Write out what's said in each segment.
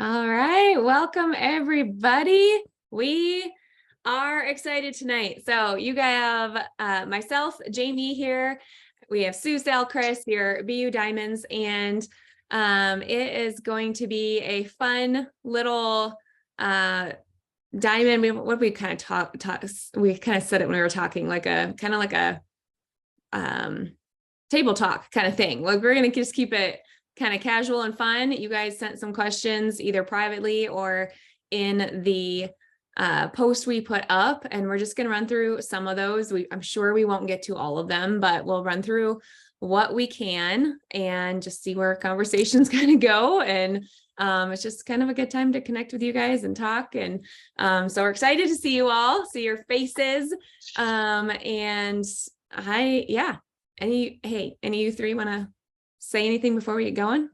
All right, welcome everybody. We are excited tonight. So you have myself, Jaime here. We have Sue, Sal, Chris, your BU Diamonds, and it is going to be a fun little diamond. We kind of talk. We kind of said it when we were talking, like a kind of like a table talk kind of thing. Like we're gonna just keep it kind of casual and fun. You guys sent some questions either privately or in the post we put up, and we're just going to run through some of those. I'm sure we won't get to all of them, but we'll run through what we can and just see where conversations kind of go. And it's just kind of a good time to connect with you guys and talk. And so we're excited to see you all, see your faces. And yeah. Any of you three want to say anything before we get going?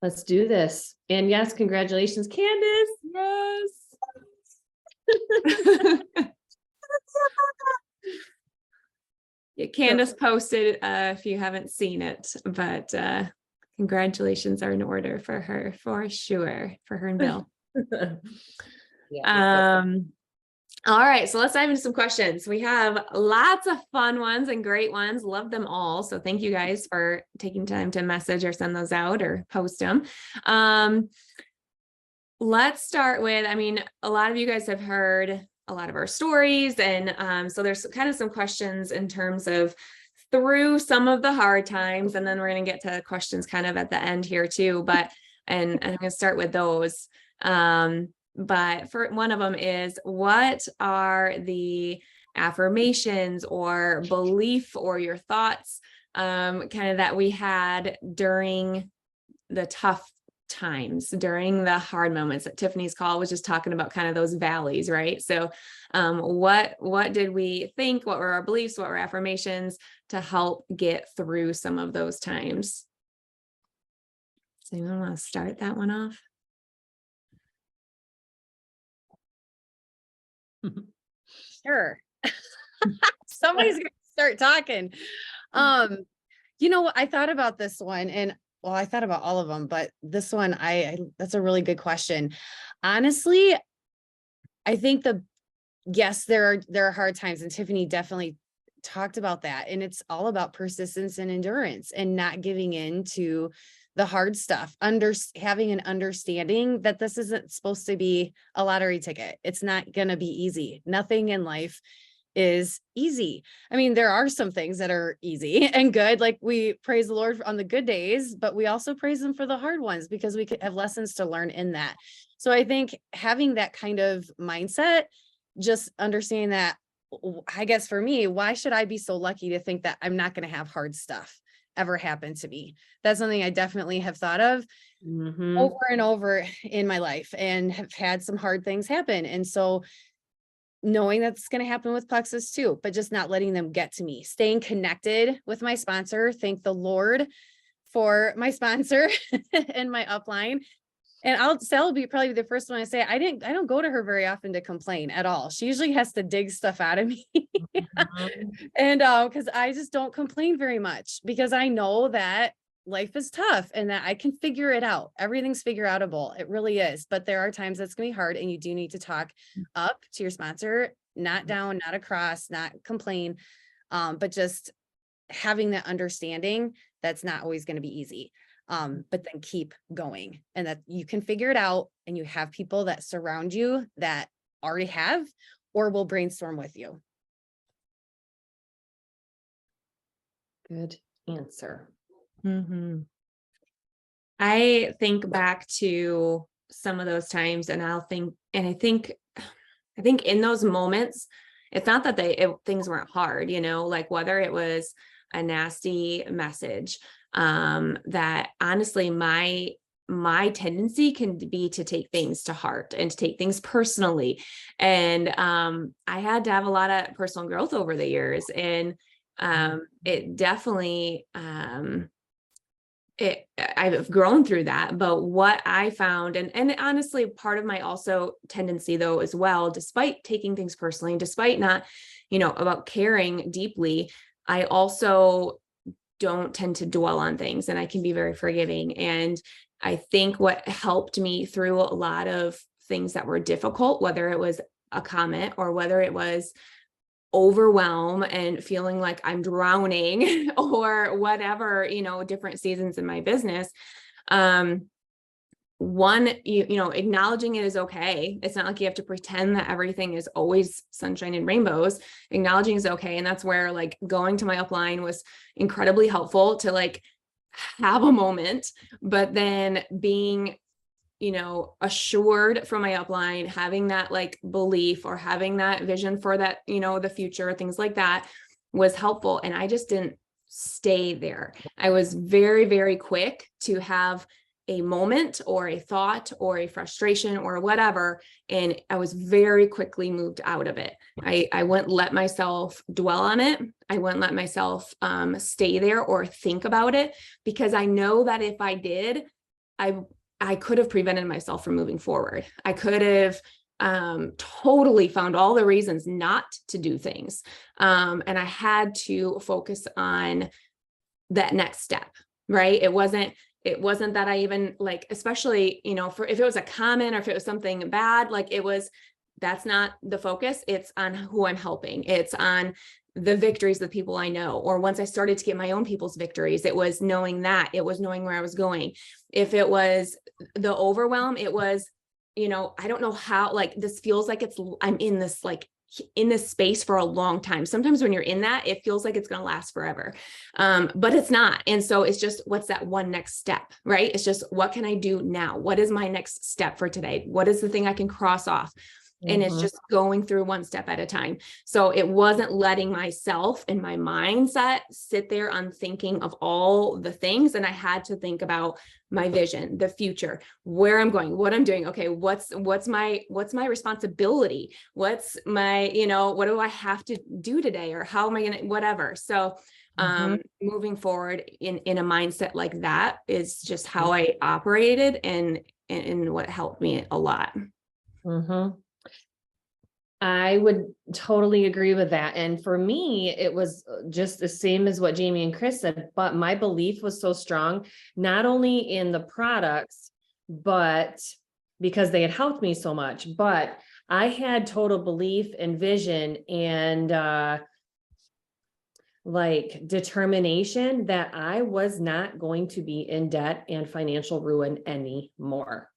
Let's do this. And yes, congratulations, Candace. Yes. Yeah, Candace posted if you haven't seen it, but congratulations are in order for her for sure, for her and Bill. All right, so let's dive into some questions. We have lots of fun ones and great ones. Love them all. So thank you guys for taking time to message or send those out or post them. Let's start with, a lot of you guys have heard a lot of our stories. And so there's kind of some questions in terms of through some of the hard times. And then we're going to get to questions kind of at the end here too. And I'm going to start with those. But for one of them is, what are the affirmations or belief or your thoughts kind of that we had during the tough times, during the hard moments? That Tiffany's call was just talking about kind of those valleys, right? So what did we think? What were our beliefs? What were affirmations to help get through some of those times? So anyone want to start that one off? Sure. Somebody's gonna start talking. I thought about this one, and I thought about all of them, but this one, that's a really good question. Honestly, I think yes, there are hard times, and Tiffany definitely talked about that. And it's all about persistence and endurance and not giving in to the hard stuff, having an understanding that this isn't supposed to be a lottery ticket. It's not going to be easy. Nothing in life is easy. There are some things that are easy and good. Like we praise the Lord on the good days, but we also praise him for the hard ones because we could have lessons to learn in that. So I think having that kind of mindset, just understanding that, I guess for me, why should I be so lucky to think that I'm not going to have hard stuff ever happen to me? That's something I definitely have thought of over and over in my life, and have had some hard things happen. And so knowing that's going to happen with Plexus too, but just not letting them get to me, staying connected with my sponsor. Thank the Lord for my sponsor and my upline. And Sal will be probably the first one to say, I don't go to her very often to complain at all. She usually has to dig stuff out of me. And because I just don't complain very much, because I know that life is tough and that I can figure it out. Everything's figure outable. It really is. But there are times that's going to be hard, and you do need to talk up to your sponsor, not down, not across, not complain, but just having that understanding that's not always going to be easy. But then keep going, and that you can figure it out, and you have people that surround you that already have or will brainstorm with you. Good answer. I think back to some of those times, and I think in those moments, it's not that things weren't hard, like whether it was a nasty message, that honestly, my tendency can be to take things to heart and to take things personally. And I had to have a lot of personal growth over the years, and it definitely I've grown through that. But what I found, and honestly, part of my also tendency though, as well, despite taking things personally, despite not, about caring deeply, I also don't tend to dwell on things, and I can be very forgiving. And I think what helped me through a lot of things that were difficult, whether it was a comment or whether it was overwhelm and feeling like I'm drowning or whatever, different seasons in my business. One, acknowledging it is okay. It's not like you have to pretend that everything is always sunshine and rainbows. Acknowledging is okay. And that's where like going to my upline was incredibly helpful to like have a moment, but then being, assured from my upline, having that like belief or having that vision for that, the future, things like that was helpful. And I just didn't stay there. I was very, very quick to have a moment or a thought or a frustration or whatever. And I was very quickly moved out of it. I wouldn't let myself dwell on it. I wouldn't let myself stay there or think about it, because I know that if I did, I could have prevented myself from moving forward. I could have totally found all the reasons not to do things. And I had to focus on that next step, right? It wasn't that I even like, especially, for if it was a comment or if it was something bad, like that's not the focus. It's on who I'm helping. It's on the victories of the people I know. Or once I started to get my own people's victories, it was knowing that, it was knowing where I was going. If it was the overwhelm, it was, I don't know how, like, this feels like I'm in this space for a long time. Sometimes when you're in that, it feels like it's going to last forever. But it's not. And so it's just, what's that one next step, right? It's just, what can I do now? What is my next step for today? What is the thing I can cross off? And it's just going through one step at a time. So it wasn't letting myself and my mindset sit there on thinking of all the things. And I had to think about my vision, the future, where I'm going, what I'm doing. Okay, what's my responsibility? What's my, what do I have to do today? Or how am I going to, whatever. So moving forward in a mindset like that is just how I operated and what helped me a lot. I would totally agree with that. And for me, it was just the same as what Jamie and Chris said, but my belief was so strong, not only in the products, but because they had helped me so much, but I had total belief and vision and like determination that I was not going to be in debt and financial ruin anymore.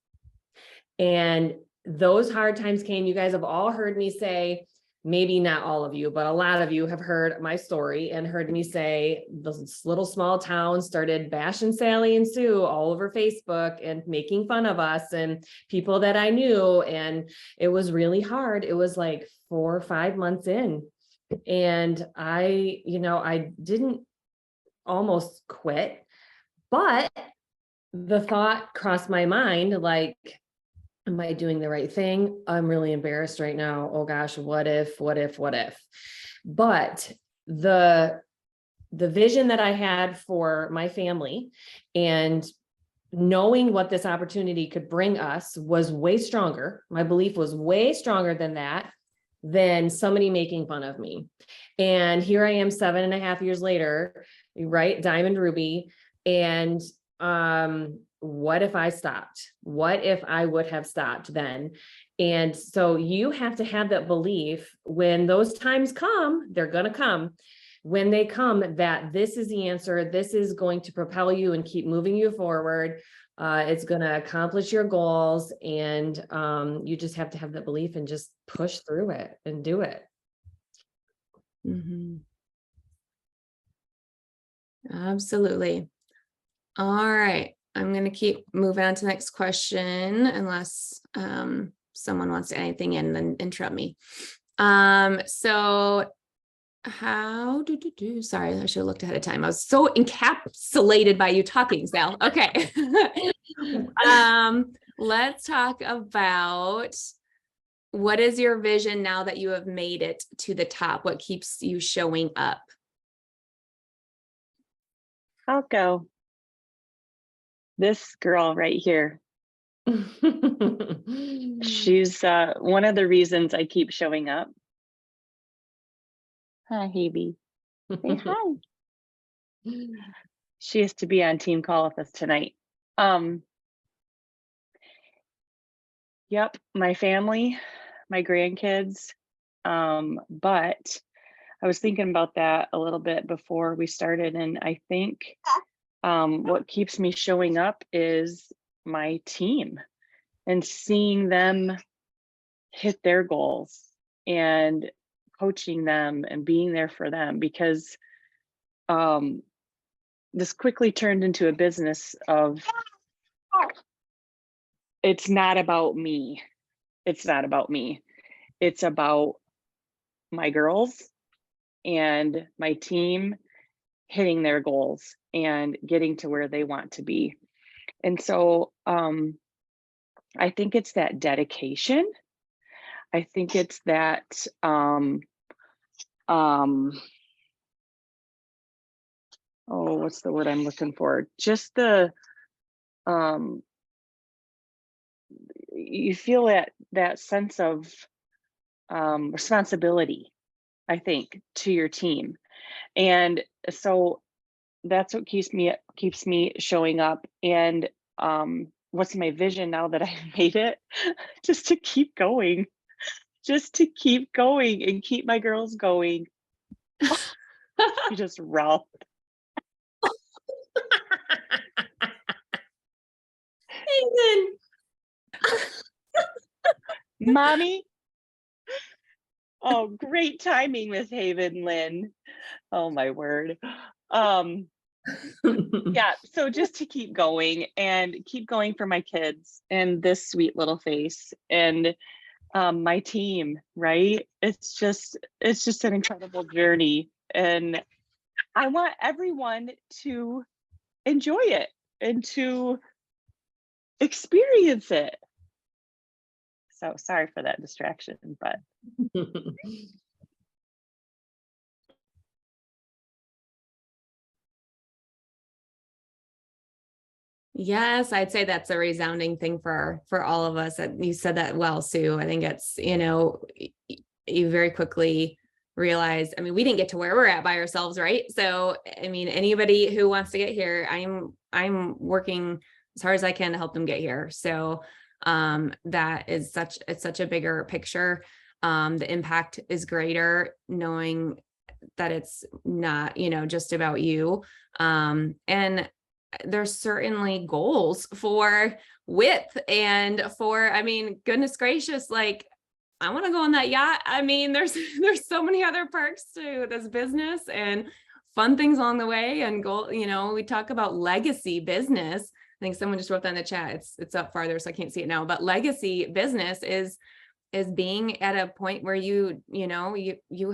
And those hard times came. You guys have all heard me say, maybe not all of you, but a lot of you have heard my story and heard me say this little small town started bashing Sally and Sue all over Facebook and making fun of us and people that I knew. And it was really hard. It was like 4 or 5 months in. And I didn't almost quit, but the thought crossed my mind, like, am I doing the right thing? I'm really embarrassed right now. Oh gosh, what if? But the vision that I had for my family and knowing what this opportunity could bring us was way stronger. My belief was way stronger than somebody making fun of me. And here I am 7.5 years later, right? Diamond Ruby. And what if I stopped? What if I would have stopped then? And so you have to have that belief when those times come, they're going to come. When they come, that this is the answer. This is going to propel you and keep moving you forward. It's going to accomplish your goals. And you just have to have that belief and just push through it and do it. Absolutely. All right. I'm going to keep moving on to the next question unless someone wants to add anything in, then interrupt me. So how sorry, I should have looked ahead of time. I was so encapsulated by you talking, Sal. Okay. Let's talk about, what is your vision now that you have made it to the top? What keeps you showing up? I'll go. This girl right here. She's one of the reasons I keep showing up. Hi, Hebe. Say hi. She has to be on team call with us tonight. Yep, my family, my grandkids. But I was thinking about that a little bit before we started, and I think what keeps me showing up is my team and seeing them hit their goals and coaching them and being there for them, because this quickly turned into a business of, it's not about me. It's not about me. It's about my girls and my team hitting their goals and getting to where they want to be. And so I think it's that dedication. I think it's that oh, what's the word I'm looking for? Just the you feel that sense of responsibility, I think, to your team. And so that's what keeps me showing up. And what's my vision now that I made it? Just to keep going, and keep my girls going. You just roll. Mommy. Oh, great timing, Miss Haven Lynn. Oh my word. Yeah, so just to keep going for my kids and this sweet little face and my team, right? It's just an incredible journey, and I want everyone to enjoy it and to experience it. So sorry for that distraction, but Yes, I'd say that's a resounding thing for all of us. You said that well, Sue. I think it's, you very quickly realize, I mean, we didn't get to where we're at by ourselves, right? So, I mean, anybody who wants to get here, I'm working as hard as I can to help them get here. So, that is such a bigger picture. The impact is greater knowing that it's not, just about you. And there's certainly goals for width and for, I mean, goodness gracious, like I want to go on that yacht. I mean, there's so many other perks to this business and fun things along the way, and goal, we talk about legacy business. I think someone just wrote that in the chat. It's up farther, so I can't see it now, but legacy business is being at a point where you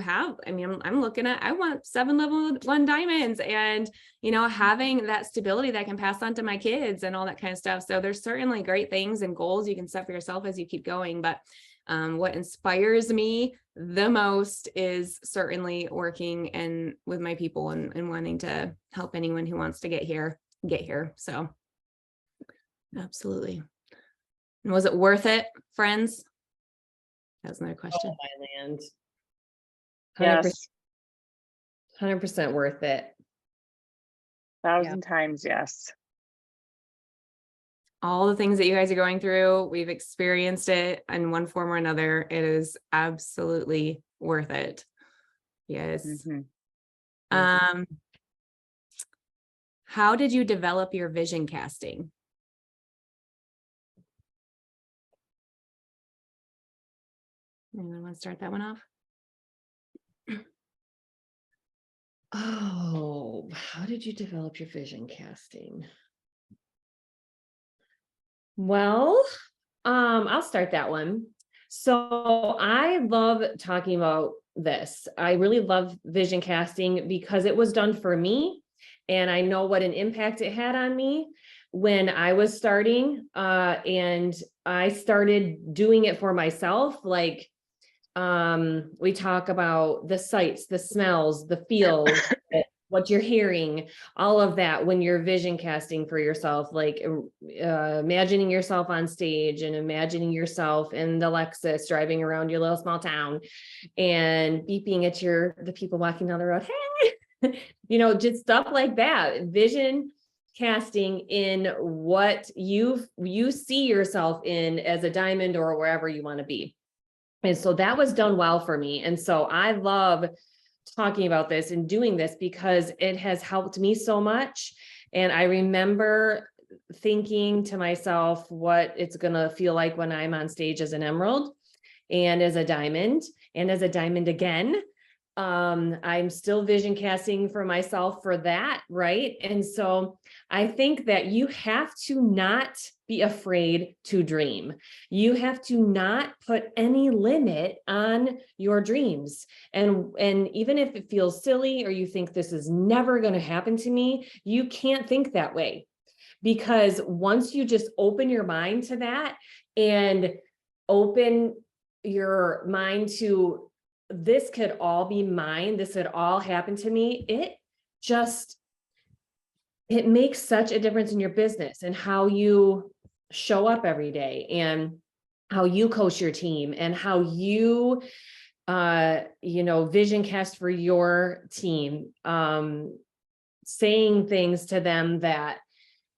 have, I mean, I'm looking at, I want 7 level 1 diamonds and, having that stability that I can pass on to my kids and all that kind of stuff. So there's certainly great things and goals you can set for yourself as you keep going. But what inspires me the most is certainly working and with my people and wanting to help anyone who wants to get here. So absolutely. And was it worth it, friends? That's another question. Oh, my land. 100%, yes, 100% worth it. 1,000 times yes. All the things that you guys are going through, we've experienced it in one form or another. It is absolutely worth it. Yes. Mm-hmm. How did you develop your vision casting? Anyone want to start that one off? Oh, how did you develop your vision casting? Well, I'll start that one. So I love talking about this. I really love vision casting because it was done for me, and I know what an impact it had on me when I was starting. And I started doing it for myself. Like, we talk about the sights, the smells, the feels, what you're hearing, all of that when you're vision casting for yourself, like imagining yourself on stage and imagining yourself in the Lexus driving around your little small town and beeping at the people walking down the road. Hey, just stuff like that, vision casting in what you see yourself in as a diamond or wherever you want to be. And so that was done well for me. And so I love talking about this and doing this because it has helped me so much. And I remember thinking to myself what it's going to feel like when I'm on stage as an emerald and as a diamond and as a diamond again. I'm still vision casting for myself for that. Right. And so I think that you have to not be afraid to dream. You have to not put any limit on your dreams. And even if it feels silly or you think this is never going to happen to me, you can't think that way. Because once you just open your mind to that and open your mind to this could all be mine, this could all happen to me, it makes such a difference in your business and how you show up every day and how you coach your team and how you vision cast for your team, saying things to them that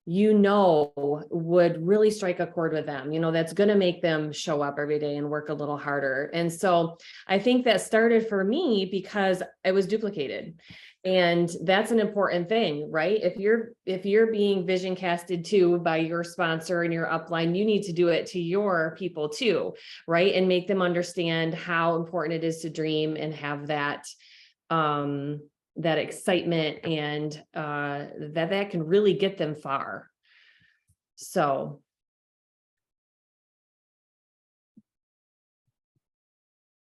would really strike a chord with them, that's going to make them show up every day and work a little harder. And so I think that started for me because it was duplicated. And that's an important thing, right? If you're being vision casted to by your sponsor and your upline, you need to do it to your people too, right? And make them understand how important it is to dream and have that excitement and that can really get them far. So.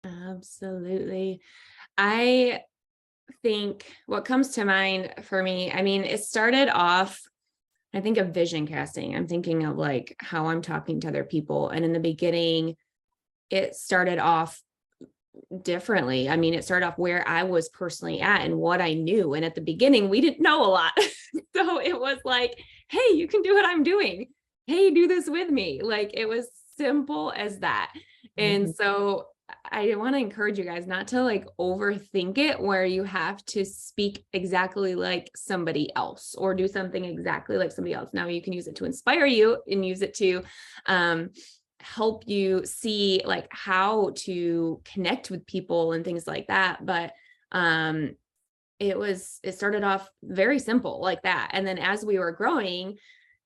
Absolutely. I think what comes to mind for me, I mean, it started off, I think of vision casting. I'm thinking of like how I'm talking to other people. And in the beginning, it started off differently. I mean, it started off where I was personally at and what I knew. And at the beginning, we didn't know a lot. So it was like, hey, you can do what I'm doing. Hey, do this with me. Like it was simple as that. And so I want to encourage you guys not to like overthink it where you have to speak exactly like somebody else or do something exactly like somebody else. Now you can use it to inspire you and use it to help you see like how to connect with people and things like that. But it started off very simple like that. And then as we were growing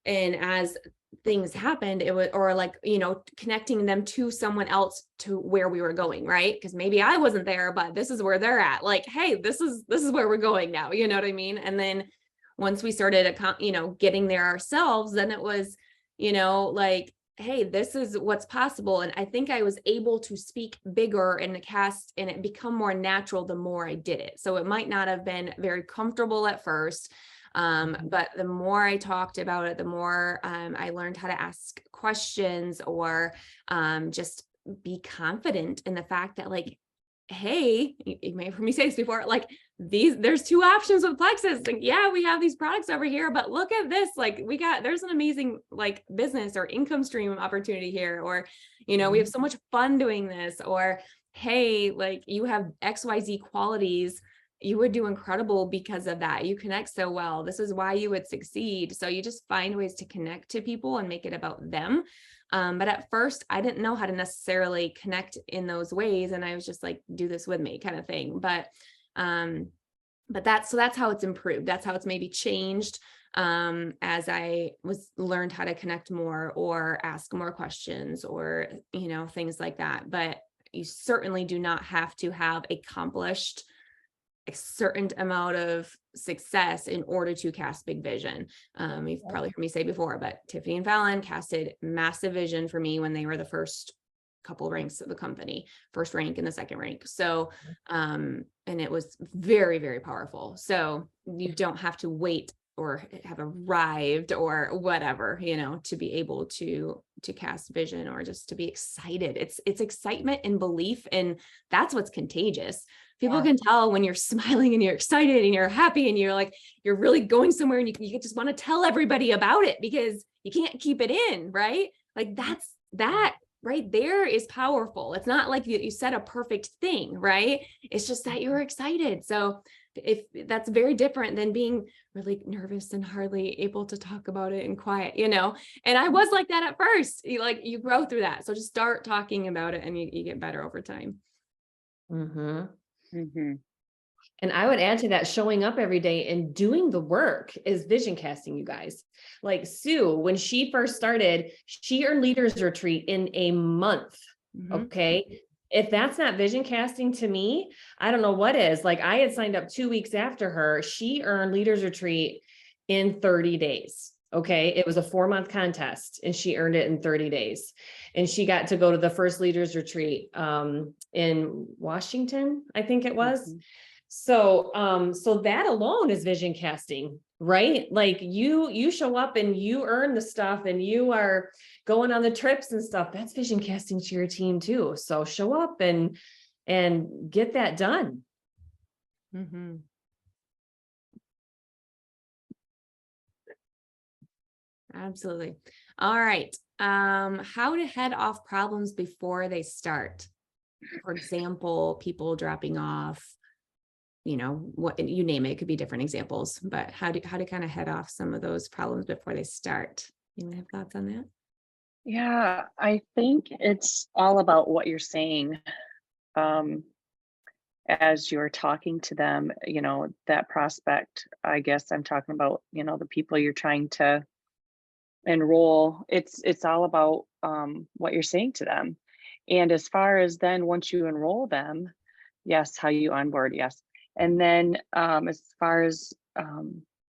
and as things happened, it was, or like, connecting them to someone else to where we were going, right? Because maybe I wasn't there, but this is where they're at. Like, hey, this is where we're going now. You know what I mean? And then once we started, getting there ourselves, then it was, like, hey, this is what's possible. And I think I was able to speak bigger and cast and it become more natural the more I did it. So it might not have been very comfortable at first. But the more I talked about it, the more I learned how to ask questions or just be confident in the fact that like, hey, you may have heard me say this before, like there's two options with Plexus. Like, yeah, we have these products over here, but look at this. Like there's an amazing like business or income stream opportunity here, or, we have so much fun doing this, or, hey, like you have XYZ qualities. You would do incredible because of that. You connect so well. This is why you would succeed. So you just find ways to connect to people and make it about them. But at first I didn't know how to necessarily connect in those ways. And I was just like, do this with me kind of thing. But that's how it's improved. That's how it's maybe changed as I learned how to connect more or ask more questions or, things like that. But you certainly do not have to have accomplished a certain amount of success in order to cast big vision. You've probably heard me say before, but Tiffany and Fallon casted massive vision for me when they were the first couple ranks of the company, first rank and the second rank. So, and it was very, very powerful. So you don't have to wait or have arrived or whatever, to be able to cast vision or just to be excited. It's excitement and belief. And that's what's contagious. People can tell when you're smiling and you're excited and you're happy and you're really going somewhere and you just want to tell everybody about it because you can't keep it in, right? Like that right there is powerful. It's not like you said a perfect thing, right? It's just that you're excited. So if that's very different than being really nervous and hardly able to talk about it in quiet, and I was like that at first. You grow through that. So just start talking about it and you get better over time. Mm-hmm. Mm-hmm. And I would add to that, showing up every day and doing the work is vision casting, you guys. Like Sue, when she first started, she earned leaders retreat in a month. Mhm. Okay. If that's not vision casting to me, I don't know what is. Like, I had signed up 2 weeks after her. She earned leaders retreat in 30 days. Okay. It was a 4-month contest and she earned it in 30 days. And she got to go to the first leaders retreat in Washington, I think it was. Mhm. So that alone is vision casting, right? Like you show up and you earn the stuff and you are going on the trips and stuff. That's vision casting to your team too. So show up and get that done. Mhm. Absolutely. All right. How to head off problems before they start. For example, people dropping off, what you name it, it could be different examples, but how to kind of head off some of those problems before they start. You have thoughts on that? Yeah, I think it's all about what you're saying. As you're talking to them, that prospect, I guess I'm talking about, the people you're trying to enroll. It's all about what you're saying to them. And as far as then once you enroll them, yes, how you onboard, yes. And then as far as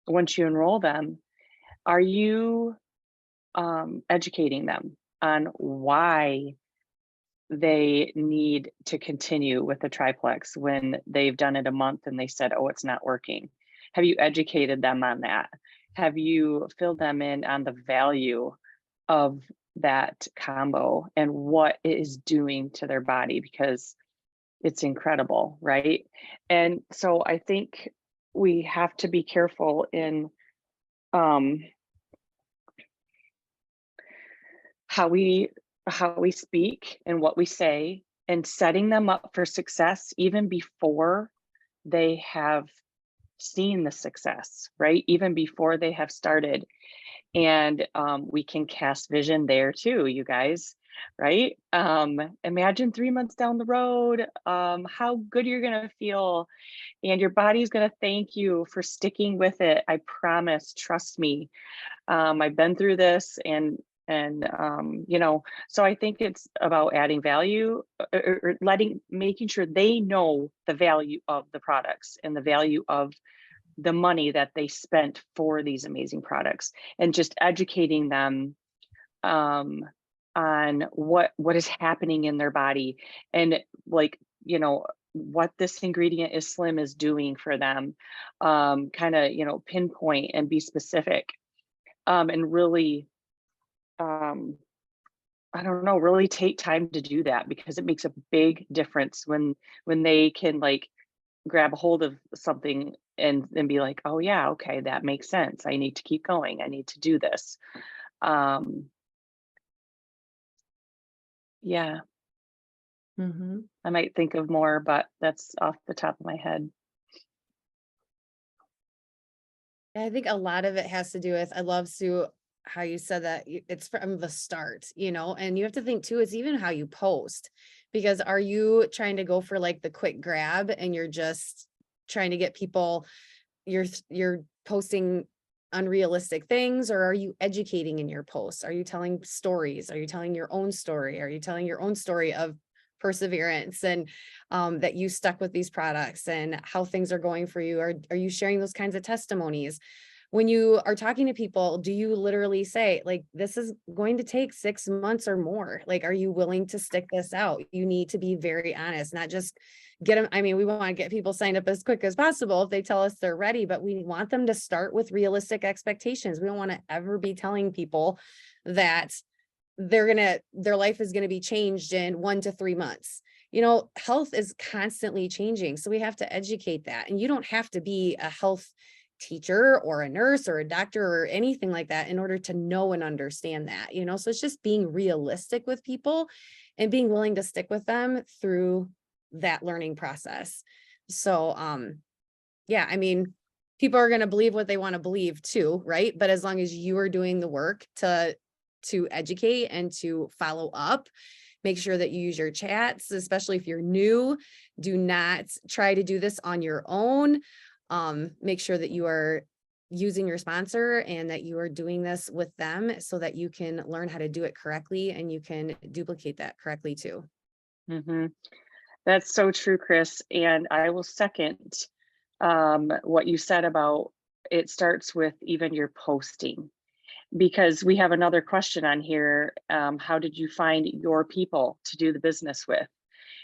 once you enroll them, are you educating them on why they need to continue with the triplex when they've done it a month and they said, oh, it's not working? Have you educated them on that? Have you filled them in on the value of that combo and what it is doing to their body? Because it's incredible, right? And so I think we have to be careful in how we speak and what we say, and setting them up for success even before they have seen the success, right? Even before they have started. And we can cast vision there too, you guys, right? Imagine 3 months down the road, how good you're gonna feel, and your body's gonna thank you for sticking with it. I promise, trust me. I've been through this, and so I think it's about adding value, or making sure they know the value of the products and the value of the money that they spent for these amazing products, and just educating them on what is happening in their body, and what this ingredient is slim is doing for them, kind of pinpoint and be specific, and really I don't know, really take time to do that, because it makes a big difference when they can grab a hold of something and be like, oh yeah, okay, that makes sense. I need to keep going. I need to do this. Yeah, Mm-hmm. I might think of more, but that's off the top of my head. I think a lot of it has to do with, I love, Sue, how you said that it's from the start, and you have to think too, it's even how you post, because are you trying to go for the quick grab and you're just trying to get people, you're posting unrealistic things, or are you educating in your posts? Are you telling stories? Are you telling your own story? Are you telling your own story of perseverance and that you stuck with these products and how things are going for you? Are you sharing those kinds of testimonies? When you are talking to people, do you literally say, this is going to take 6 months or more? Are you willing to stick this out? You need to be very honest, not just get them. I mean, we want to get people signed up as quick as possible if they tell us they're ready, but we want them to start with realistic expectations. We don't want to ever be telling people that their life is going to be changed in 1 to 3 months. Health is constantly changing. So we have to educate that. And you don't have to be a health teacher or a nurse or a doctor or anything like that in order to know and understand that, so it's just being realistic with people and being willing to stick with them through that learning process. So yeah, I mean, people are going to believe what they want to believe too, right? But as long as you are doing the work to educate and to follow up, make sure that you use your chats, especially if you're new. Do not try to do this on your own. Make sure that you are using your sponsor and that you are doing this with them so that you can learn how to do it correctly and you can duplicate that correctly too. Mm-hmm. That's so true, Chris. And I will second what you said about it starts with even your posting, because we have another question on here. How did you find your people to do the business with?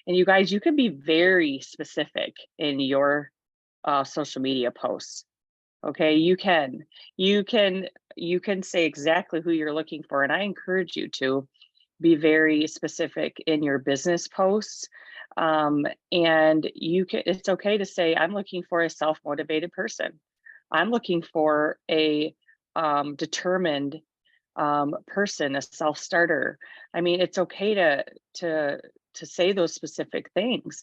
And you guys, you can be very specific in your social media posts. Okay, you can say exactly who you're looking for. And I encourage you to be very specific in your business posts. And it's okay to say, I'm looking for a self-motivated person. I'm looking for a determined person, a self-starter. I mean, it's okay to say those specific things,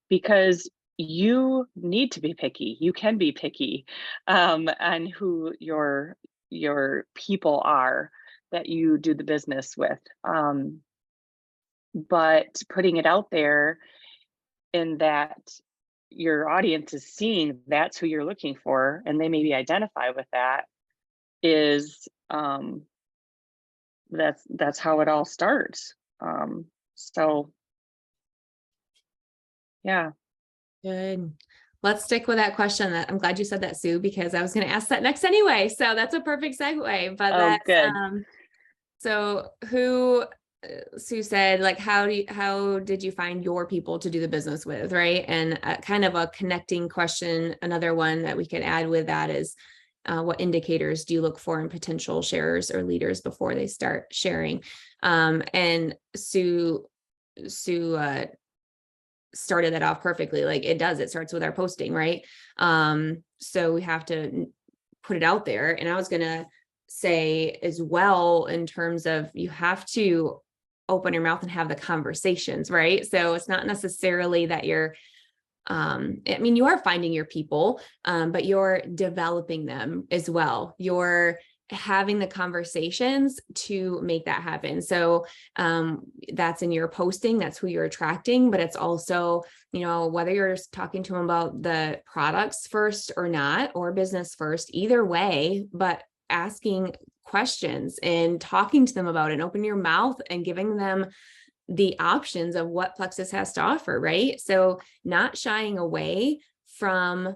because you need to be picky. You can be picky on who your people are that you do the business with. But putting it out there in that your audience is seeing that's who you're looking for, and they maybe identify with that, is that's how it all starts. So yeah. Good. Let's stick with that question. That I'm glad you said that, Sue, because I was going to ask that next anyway. So that's a perfect segue. But Oh, that's good. So Sue said, like, how did you find your people to do the business with, right? And kind of a connecting question. Another one that we could add with that is, what indicators do you look for in potential sharers or leaders before they start sharing? And Sue started that off perfectly. Like it starts with our posting, right? So we have to put it out there. And I was going to say as well, in terms of, you have to open your mouth and have the conversations, right? So it's not necessarily that you're, I mean, you are finding your people, but you're developing them as well. You're having the conversations to make that happen. So that's in your posting, that's who you're attracting, but it's also, whether you're talking to them about the products first or not, or business first, either way, but asking questions and talking to them about it, and open your mouth and giving them the options of what Plexus has to offer, right? So not shying away from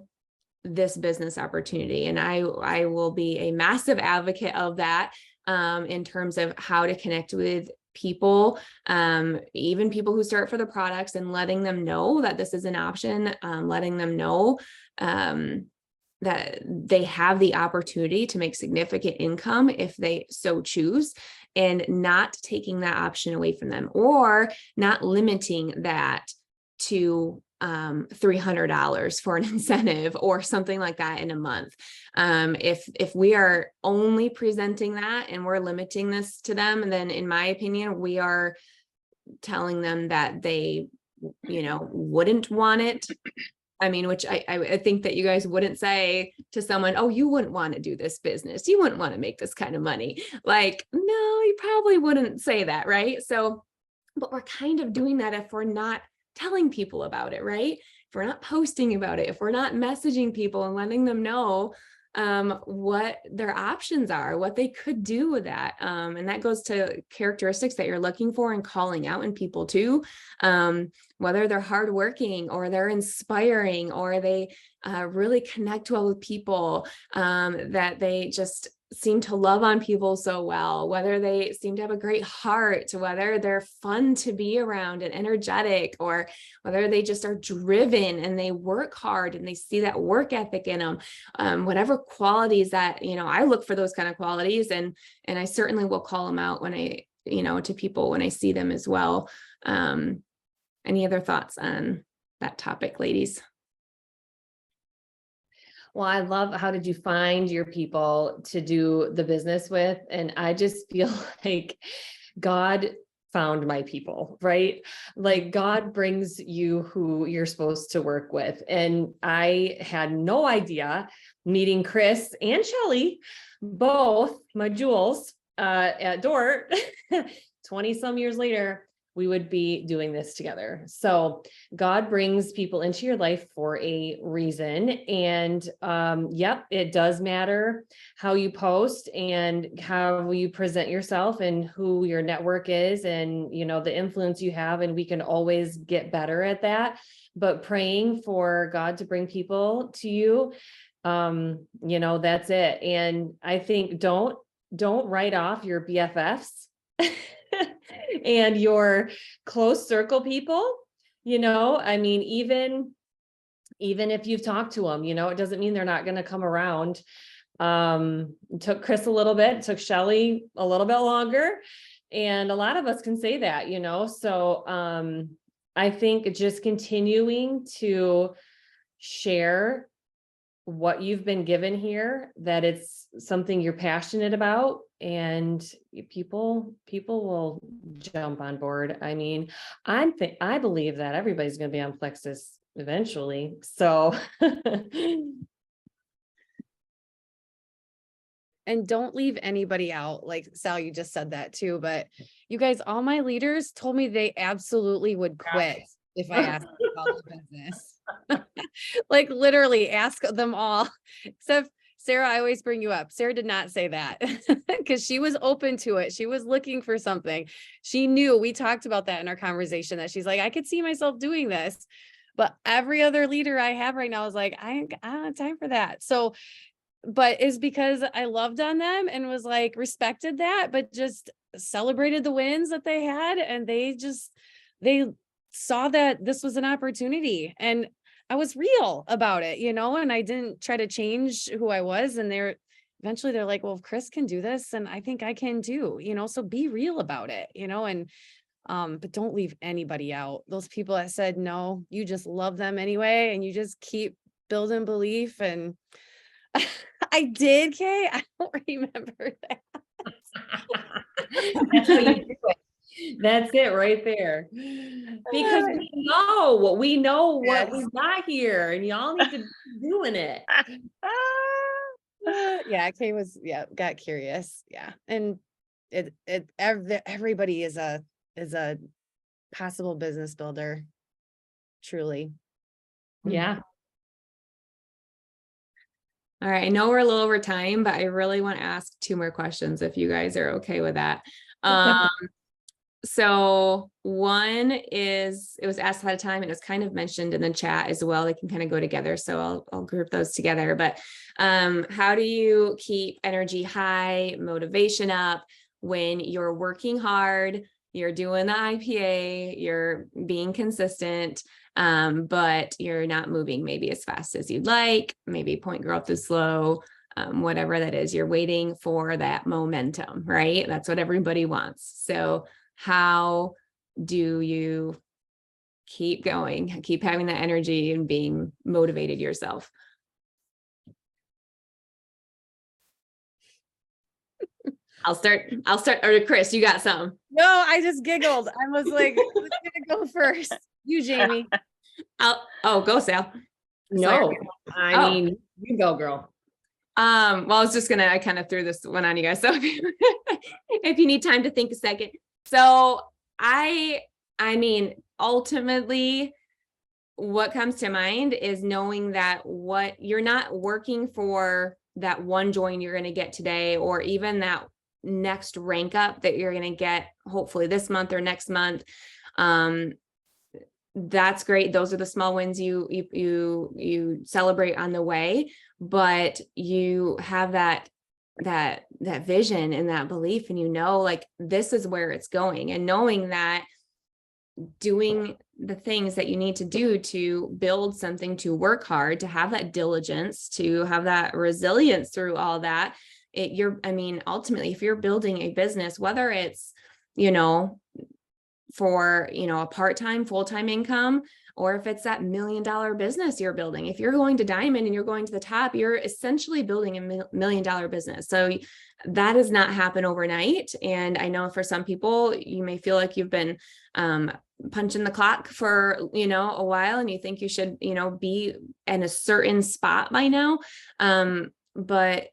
this business opportunity. And I will be a massive advocate of that, in terms of how to connect with people, even people who start for the products, and letting them know that this is an option, letting them know that they have the opportunity to make significant income if they so choose, and not taking that option away from them, or not limiting that to $300 for an incentive or something like that in a month. If we are only presenting that and we're limiting this to them, then in my opinion, we are telling them that they, wouldn't want it. I mean, which I think that you guys wouldn't say to someone, oh, you wouldn't want to do this business. You wouldn't want to make this kind of money. Like, no, you probably wouldn't say that, right? So, but we're kind of doing that if we're not telling people about it, right? If we're not posting about it, if we're not messaging people and letting them know what their options are, what they could do with that. And that goes to characteristics that you're looking for and calling out in people too. Whether they're hardworking, or they're inspiring, or they really connect well with people, that they just seem to love on people so well, whether they seem to have a great heart, whether they're fun to be around and energetic, or whether they just are driven and they work hard and they see that work ethic in them, whatever qualities that, I look for those kind of qualities, and I certainly will call them out when I, to people when I see them as well. Any other thoughts on that topic, ladies? Well, I love, how did you find your people to do the business with? And I just feel like God found my people, right? Like God brings you who you're supposed to work with. And I had no idea, meeting Chris and Shelly, both my jewels, at Dort 20 some years later, we would be doing this together. So God brings people into your life for a reason. And yep, it does matter how you post and how you present yourself and who your network is and, you know, the influence you have. And we can always get better at that. But praying for God to bring people to you, you know, that's it. And I think don't write off your BFFs and your close circle people, you know, I mean, even if you've talked to them, you know, it doesn't mean they're not going to come around. It took Chris a little bit, it took Shelly a little bit longer. And a lot of us can say that, you know, so, I think just continuing to share what you've been given here, that it's something you're passionate about, and people will jump on board. I mean, I believe that everybody's going to be on Plexus eventually. So And don't leave anybody out. Like Sal, you just said that too, but you guys, all my leaders told me they absolutely would quit if I asked them about the business. Like literally ask them all, except Sarah. I always bring you up. Sarah did not say that because she was open to it. She was looking for something. She knew, we talked about that in our conversation, that she's like, I could see myself doing this. But every other leader I have right now is like, I don't have time for that. So, but it's because I loved on them and was like, respected that, but just celebrated the wins that they had. And they saw that this was an opportunity, and I was real about it, you know, and I didn't try to change who I was. And eventually they're like, well, if Chris can do this, and I think I can too, you know, so be real about it, you know, and but don't leave anybody out. Those people that said no, you just love them anyway, and you just keep building belief. And I did, Kay. I don't remember that. that's how you do it. That's it right there. Because we know what Yes. we've got here, and y'all need to be doing it. Yeah, Kay got curious. Yeah. And everybody is a possible business builder. Truly. Yeah. All right. I know we're a little over time, but I really want to ask 2 more questions if you guys are okay with that. So one is, it was asked ahead of time, and it was kind of mentioned in the chat as well. They can kind of go together. So I'll group those together. But how do you keep energy high, motivation up when you're working hard, you're doing the IPA, you're being consistent, but you're not moving maybe as fast as you'd like, maybe point growth is slow, whatever that is, you're waiting for that momentum, right? That's what everybody wants. So how do you keep going, keep having that energy and being motivated yourself? I'll start, or Chris, you got some? No, I just giggled. I was like, who's gonna go first? You, Jamie. Go Sal. No, Sorry. I mean, you go, girl. Well, I was just I kind of threw this one on you guys. So if you need time to think a second. So I mean, ultimately, what comes to mind is knowing that what you're not working for, that one join you're going to get today, or even that next rank up that you're going to get hopefully this month or next month. That's great. Those are the small wins you celebrate on the way, but you have that vision and that belief, and you know, like, this is where it's going, and knowing that doing the things that you need to do to build something, to work hard, to have that diligence, to have that resilience through all that, ultimately, if you're building a business, whether it's, for, a part-time, full-time income, or if it's that $1 million business you're building. If you're going to diamond and you're going to the top, you're essentially building a $1 million business. So that does not happen overnight. And I know for some people, you may feel like you've been punching the clock for, a while, and you think you should, be in a certain spot by now. But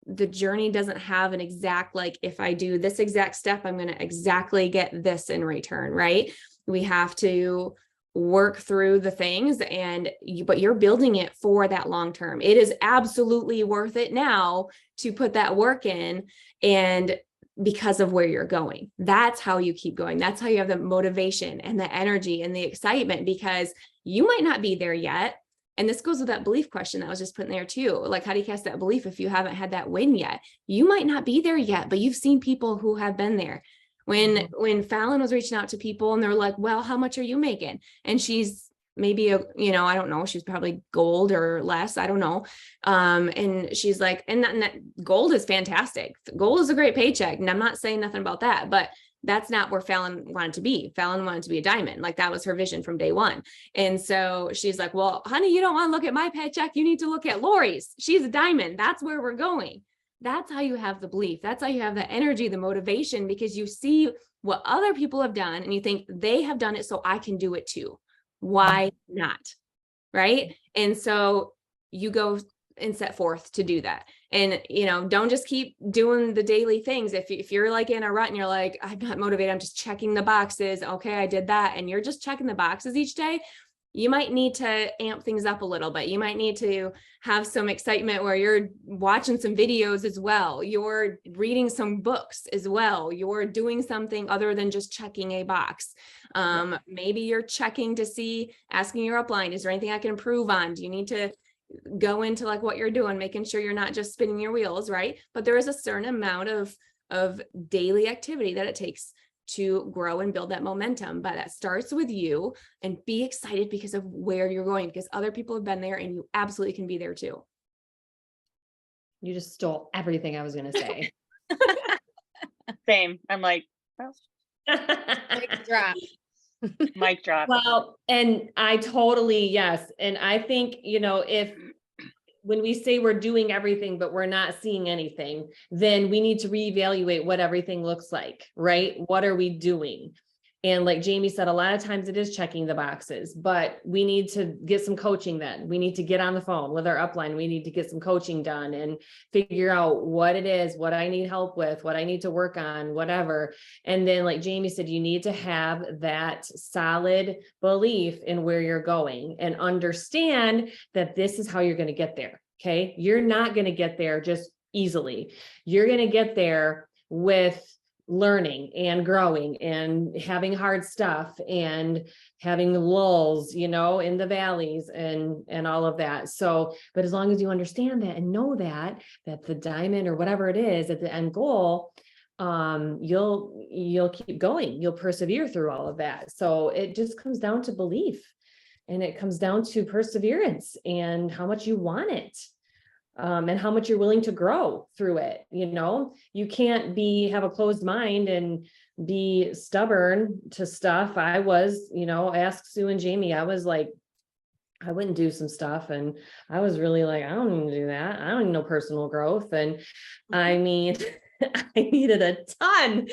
the journey doesn't have an exact, like, if I do this exact step, I'm going to exactly get this in return, right? We have to work through the things, but you're building it for that long term. It is absolutely worth it now to put that work in, and because of where you're going. That's how you keep going. That's how you have the motivation and the energy and the excitement, because you might not be there yet. And this goes with that belief question that I was just putting there too. Like, how do you cast that belief if you haven't had that win yet? You might not be there yet, but you've seen people who have been there. When Fallon was reaching out to people and they're like, well, how much are you making? And she's maybe I don't know, she's probably gold or less. I don't know. And she's like, and gold is fantastic. Gold is a great paycheck. And I'm not saying nothing about that, but that's not where Fallon wanted to be. Fallon wanted to be a diamond. Like, that was her vision from day one. And so she's like, well, honey, you don't want to look at my paycheck. You need to look at Lori's. She's a diamond. That's where we're going. That's how you have the belief. That's how you have the energy, the motivation, because you see what other people have done and you think they have done it, so I can do it too. Why not? Right. And so you go and set forth to do that. And, don't just keep doing the daily things. If you're like in a rut and you're like, I'm not motivated, I'm just checking the boxes. Okay, I did that. And you're just checking the boxes each day. You might need to amp things up a little bit. You might need to have some excitement where you're watching some videos as well. You're reading some books as well. You're doing something other than just checking a box. Maybe you're checking to see, asking your upline, is there anything I can improve on? Do you need to go into like what you're doing, making sure you're not just spinning your wheels, right? But there is a certain amount of daily activity that it takes to grow and build that momentum. But that starts with you, and be excited because of where you're going, because other people have been there and you absolutely can be there too. You just stole everything I was going to say. Same. I'm like, oh. Mic drop. Mic drop. Well, and I totally, yes. And I think, when we say we're doing everything, but we're not seeing anything, then we need to reevaluate what everything looks like, right? What are we doing? And like Jaime said, a lot of times it is checking the boxes, but we need to get some coaching then. We need to get on the phone with our upline. We need to get some coaching done and figure out what it is, what I need help with, what I need to work on, whatever. And then like Jaime said, you need to have that solid belief in where you're going and understand that this is how you're going to get there. Okay. You're not going to get there just easily. You're going to get there with learning and growing and having hard stuff and having lulls, in the valleys and all of that. So, but as long as you understand that and know that the diamond or whatever it is at the end goal, you'll keep going, you'll persevere through all of that. So it just comes down to belief, and it comes down to perseverance and how much you want it. And how much you're willing to grow through it. You can't have a closed mind and be stubborn to stuff. I was, ask Sue and Jaime, I was like, I wouldn't do some stuff. And I was really like, I don't need to do that. I don't need no personal growth. And I mean, I needed a ton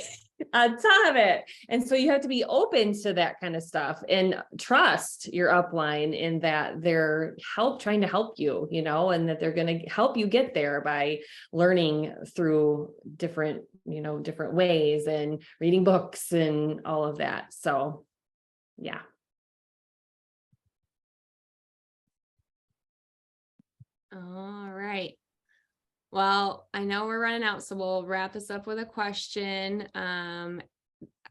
of it. And so you have to be open to that kind of stuff and trust your upline in that they're trying to help you, and that they're going to help you get there by learning through different ways and reading books and all of that. So, yeah. All right. Well, I know we're running out, so we'll wrap this up with a question.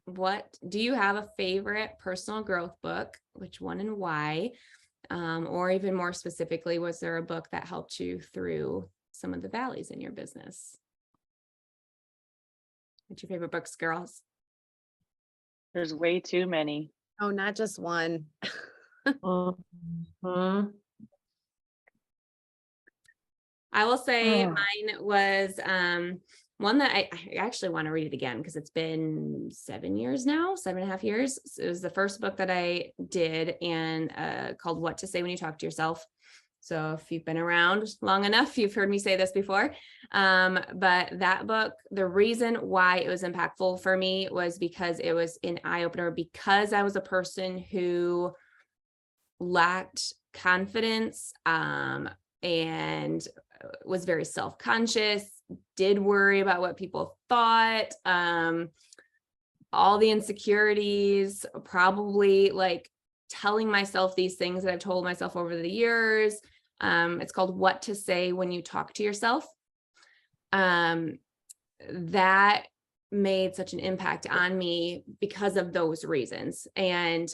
What do you have a favorite personal growth book? Which one and why? Or even more specifically, was there a book that helped you through some of the valleys in your business? What's your favorite books, girls? There's way too many. Oh, not just one. I will say Oh. mine was one that I actually want to read it again because it's been 7.5 years. It was the first book that I did, and called What to Say When You Talk to Yourself. So if you've been around long enough, you've heard me say this before. But that book, the reason why it was impactful for me was because it was an eye-opener, because I was a person who lacked confidence, and was very self-conscious, did worry about what people thought, all the insecurities, probably like telling myself these things that I've told myself over the years. It's called What to Say When You Talk to Yourself. That made such an impact on me because of those reasons. And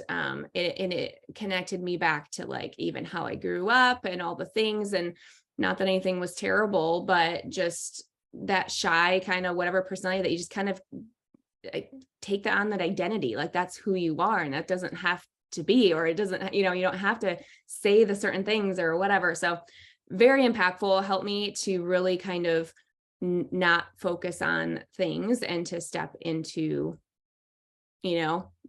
it connected me back to like even how I grew up and all the things, and not that anything was terrible, but just that shy kind of whatever personality that you just kind of take that on, that identity, like that's who you are. And that doesn't have to be, or it doesn't, you don't have to say the certain things or whatever. So very impactful, helped me to really kind of not focus on things and to step into,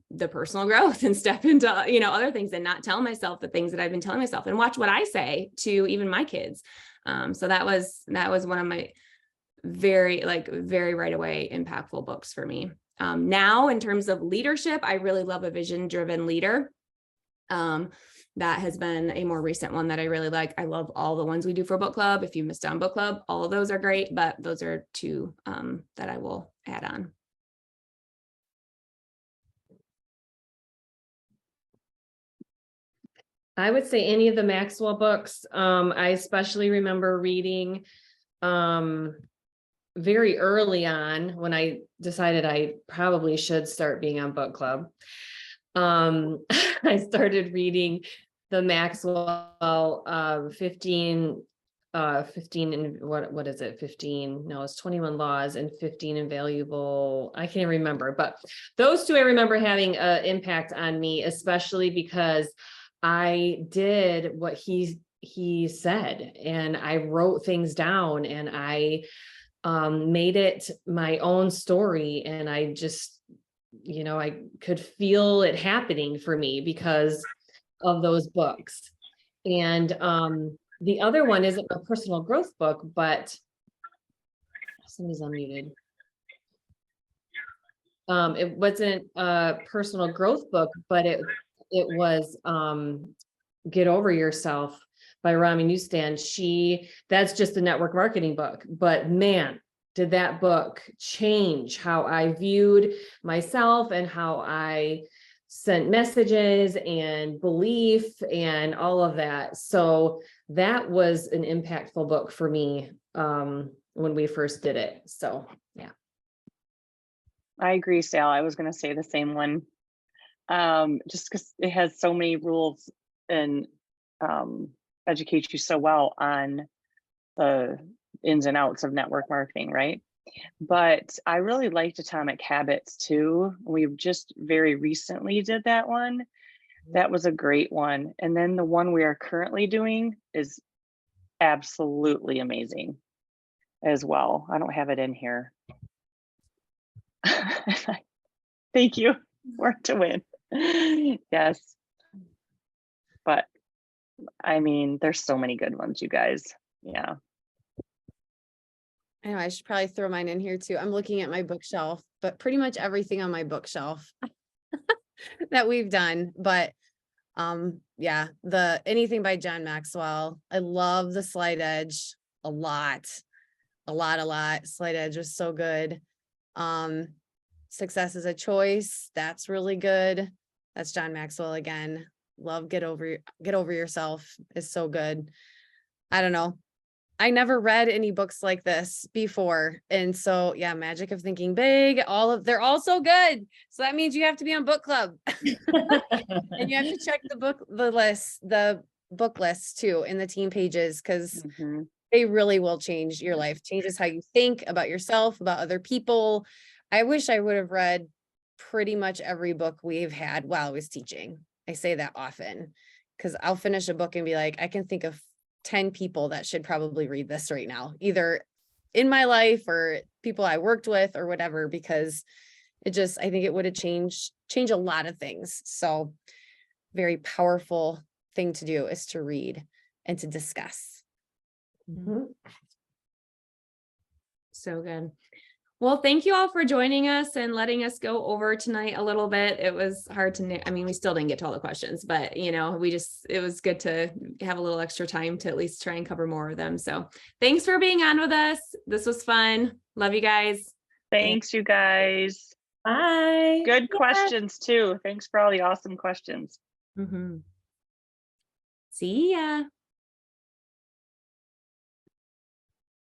the personal growth and step into, other things, and not tell myself the things that I've been telling myself, and watch what I say to even my kids. So that was one of my very right away impactful books for me. Now in terms of leadership, I really love A Vision-Driven Leader. That has been a more recent one that I really like. I love all the ones we do for book club. If you missed on book club, all of those are great, but those are two that I will add on. I would say any of the Maxwell books. I especially remember reading very early on when I decided I probably should start being on book club. I started reading the Maxwell 15 and what is it? 15, no, it's 21 Laws and 15 Invaluable. I can't remember, but those two I remember having an impact on me, especially because I did what he said, and I wrote things down, and I made it my own story, and I just, I could feel it happening for me because of those books. And the other one isn't a personal growth book, but somebody's unmuted. It wasn't a personal growth book, but it was Get Over Yourself by Rami Newstand. That's just a network marketing book, but man, did that book change how I viewed myself and how I sent messages and belief and all of that. So that was an impactful book for me when we first did it. So yeah. I agree, Sal. I was going to say the same one. Just because it has so many rules and educates you so well on the ins and outs of network marketing, right? But I really liked Atomic Habits too. We just very recently did that one. That was a great one. And then the one we are currently doing is absolutely amazing as well. I don't have it in here. Thank you. Work to win. Yes. But I mean, there's so many good ones, you guys. Yeah. I know I should probably throw mine in here too. I'm looking at my bookshelf, but pretty much everything on my bookshelf that we've done. But yeah, anything by John Maxwell. I love the Slight Edge a lot. Slight Edge was so good. Success is a Choice. That's really good. That's John Maxwell again. Love Get Over Yourself is so good. I don't know. I never read any books like this before. And so, yeah, Magic of Thinking Big, they're all so good. So that means you have to be on book club and you have to check the book list too in the team pages, because they really will change your life. Changes how you think about yourself, about other people. I wish I would have read pretty much every book we've had while I was teaching. I say that often because I'll finish a book and be like, I can think of 10 people that should probably read this right now, either in my life or people I worked with or whatever, because it just, I think it would have changed a lot of things. So very powerful thing to do is to read and to discuss. Mhm. So good. Well, thank you all for joining us and letting us go over tonight a little bit. It was hard to, I mean, we still didn't get to all the questions, but it was good to have a little extra time to at least try and cover more of them. So thanks for being on with us. This was fun. Love you guys. Thanks, you guys. Bye. Good questions too. Thanks for all the awesome questions. See ya.